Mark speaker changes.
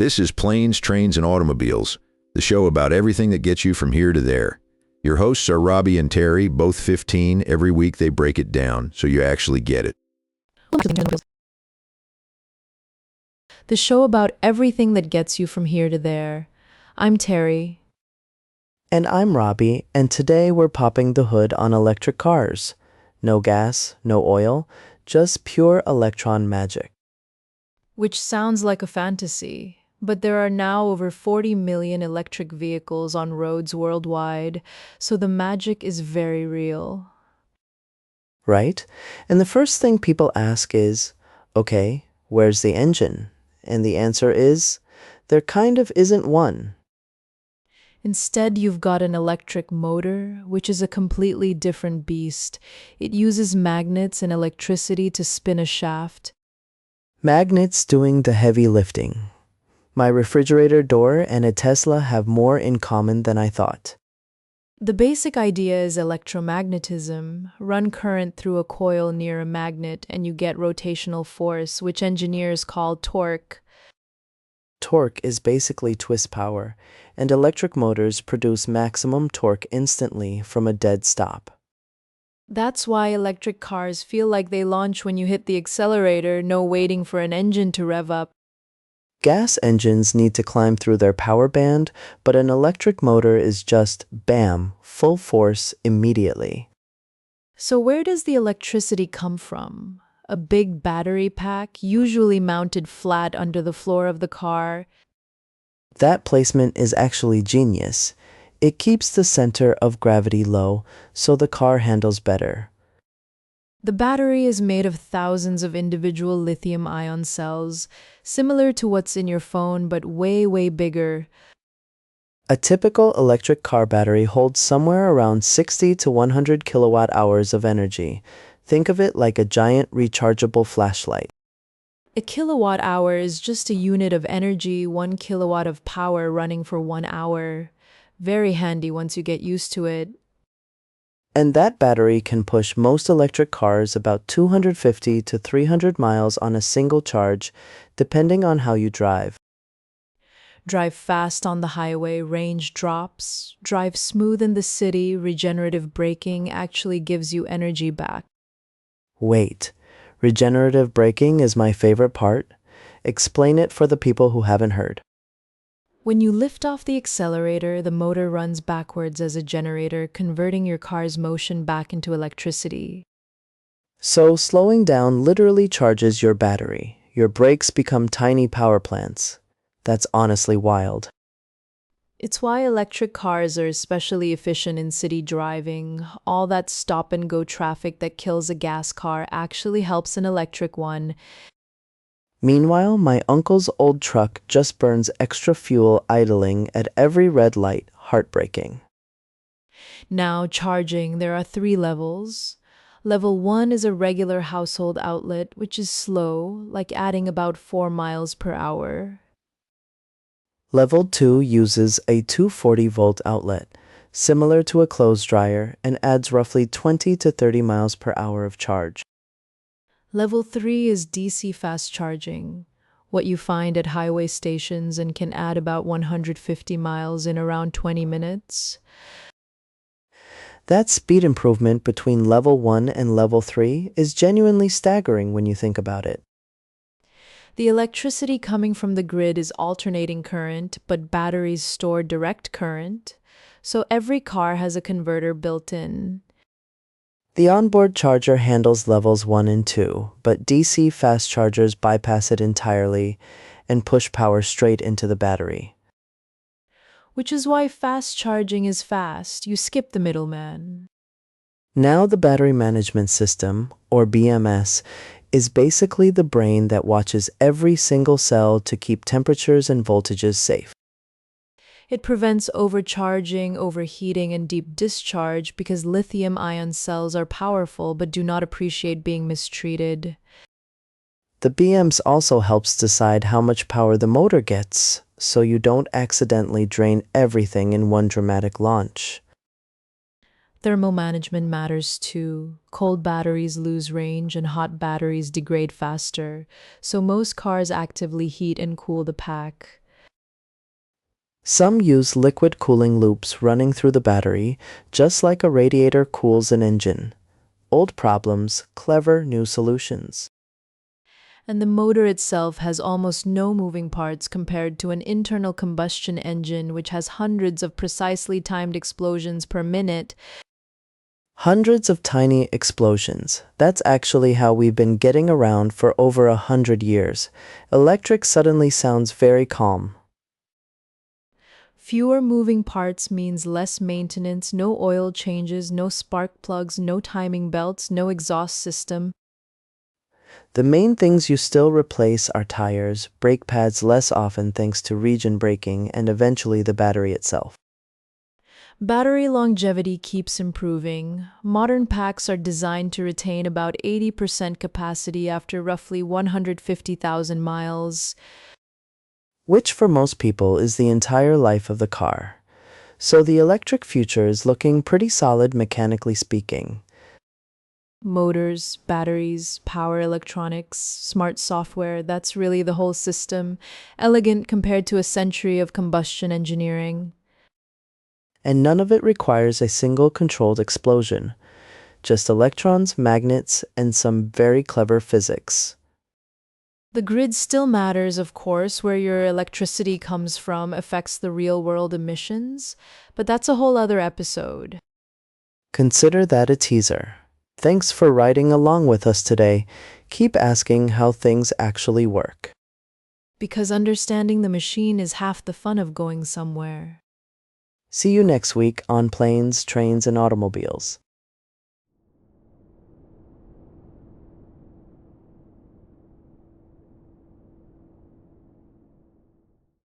Speaker 1: This is Planes, Trains, and Automobiles, the show about everything that gets you from here to there. Your hosts are Robbie and Terry, both 15. Every week they break it down so you actually get it.
Speaker 2: The show about everything that gets you from here to there. I'm Terry.
Speaker 3: And I'm Robbie, and today we're popping the hood on electric cars. No gas, no oil, just pure electron magic.
Speaker 2: Which sounds like a fantasy, but there are now over 40 million electric vehicles on roads worldwide, so the magic is very real.
Speaker 3: Right? And the first thing people ask is, okay, where's the engine? And the answer is, there kind of isn't one.
Speaker 2: Instead, you've got an electric motor, which is a completely different beast. It uses magnets and electricity to spin a shaft.
Speaker 3: Magnets doing the heavy lifting. My refrigerator door and a Tesla have more in common than I thought.
Speaker 2: The basic idea is electromagnetism. Run current through a coil near a magnet and you get rotational force, which engineers call torque.
Speaker 3: Torque is basically twist power, and electric motors produce maximum torque instantly from a dead stop.
Speaker 2: That's why electric cars feel like they launch when you hit the accelerator, no waiting for an engine to rev up.
Speaker 3: Gas engines need to climb through their power band, but an electric motor is just, bam, full force immediately.
Speaker 2: So where does the electricity come from? A big battery pack, usually mounted flat under the floor of the car.
Speaker 3: That placement is actually genius. It keeps the center of gravity low, so the car handles better.
Speaker 2: The battery is made of thousands of individual lithium-ion cells, similar to what's in your phone, but way, way bigger.
Speaker 3: A typical electric car battery holds somewhere around 60 to 100 kilowatt hours of energy. Think of it like a giant rechargeable flashlight.
Speaker 2: A kilowatt hour is just a unit of energy, 1 kilowatt of power running for 1 hour. Very handy once you get used to it.
Speaker 3: And that battery can push most electric cars about 250 to 300 miles on a single charge, depending on how you drive.
Speaker 2: Drive fast on the highway, range drops. Drive smooth in the city, regenerative braking actually gives you energy back.
Speaker 3: Wait, regenerative braking is my favorite part. Explain it for the people who haven't heard.
Speaker 2: When you lift off the accelerator, the motor runs backwards as a generator, converting your car's motion back into electricity.
Speaker 3: So slowing down literally charges your battery. Your brakes become tiny power plants. That's honestly wild.
Speaker 2: It's why electric cars are especially efficient in city driving. All that stop-and-go traffic that kills a gas car actually helps an electric one.
Speaker 3: Meanwhile, my uncle's old truck just burns extra fuel idling at every red light, heartbreaking.
Speaker 2: Now, charging, there are 3 levels. Level 1 is a regular household outlet, which is slow, like adding about 4 miles per hour.
Speaker 3: Level 2 uses a 240-volt outlet, similar to a clothes dryer, and adds roughly 20 to 30 miles per hour of charge.
Speaker 2: Level 3 is DC fast charging, what you find at highway stations and can add about 150 miles in around 20 minutes.
Speaker 3: That speed improvement between level 1 and level 3 is genuinely staggering when you think about it.
Speaker 2: The electricity coming from the grid is alternating current, but batteries store direct current, so every car has a converter built in.
Speaker 3: The onboard charger handles levels 1 and 2, but DC fast chargers bypass it entirely and push power straight into the battery.
Speaker 2: Which is why fast charging is fast. You skip the middleman.
Speaker 3: Now the battery management system, or BMS, is basically the brain that watches every single cell to keep temperatures and voltages safe.
Speaker 2: It prevents overcharging, overheating, and deep discharge because lithium-ion cells are powerful but do not appreciate being mistreated.
Speaker 3: The BMS also helps decide how much power the motor gets, so you don't accidentally drain everything in one dramatic launch.
Speaker 2: Thermal management matters too. Cold batteries lose range and hot batteries degrade faster, so most cars actively heat and cool the pack.
Speaker 3: Some use liquid cooling loops running through the battery, just like a radiator cools an engine. Old problems, clever new solutions.
Speaker 2: And the motor itself has almost no moving parts compared to an internal combustion engine, which has hundreds of precisely timed explosions per minute.
Speaker 3: Hundreds of tiny explosions. That's actually how we've been getting around for over 100 years. Electric suddenly sounds very calm.
Speaker 2: Fewer moving parts means less maintenance, no oil changes, no spark plugs, no timing belts, no exhaust system.
Speaker 3: The main things you still replace are tires, brake pads less often thanks to region braking, and eventually the battery itself.
Speaker 2: Battery longevity keeps improving. Modern packs are designed to retain about 80% capacity after roughly 150,000 miles.
Speaker 3: Which for most people is the entire life of the car. So the electric future is looking pretty solid mechanically speaking.
Speaker 2: Motors, batteries, power electronics, smart software, that's really the whole system. Elegant compared to a century of combustion engineering.
Speaker 3: And none of it requires a single controlled explosion. Just electrons, magnets, and some very clever physics.
Speaker 2: The grid still matters, of course. Where your electricity comes from affects the real-world emissions, but that's a whole other episode.
Speaker 3: Consider that a teaser. Thanks for riding along with us today. Keep asking how things actually work.
Speaker 2: Because understanding the machine is half the fun of going somewhere.
Speaker 3: See you next week on Planes, Trains, and Automobiles.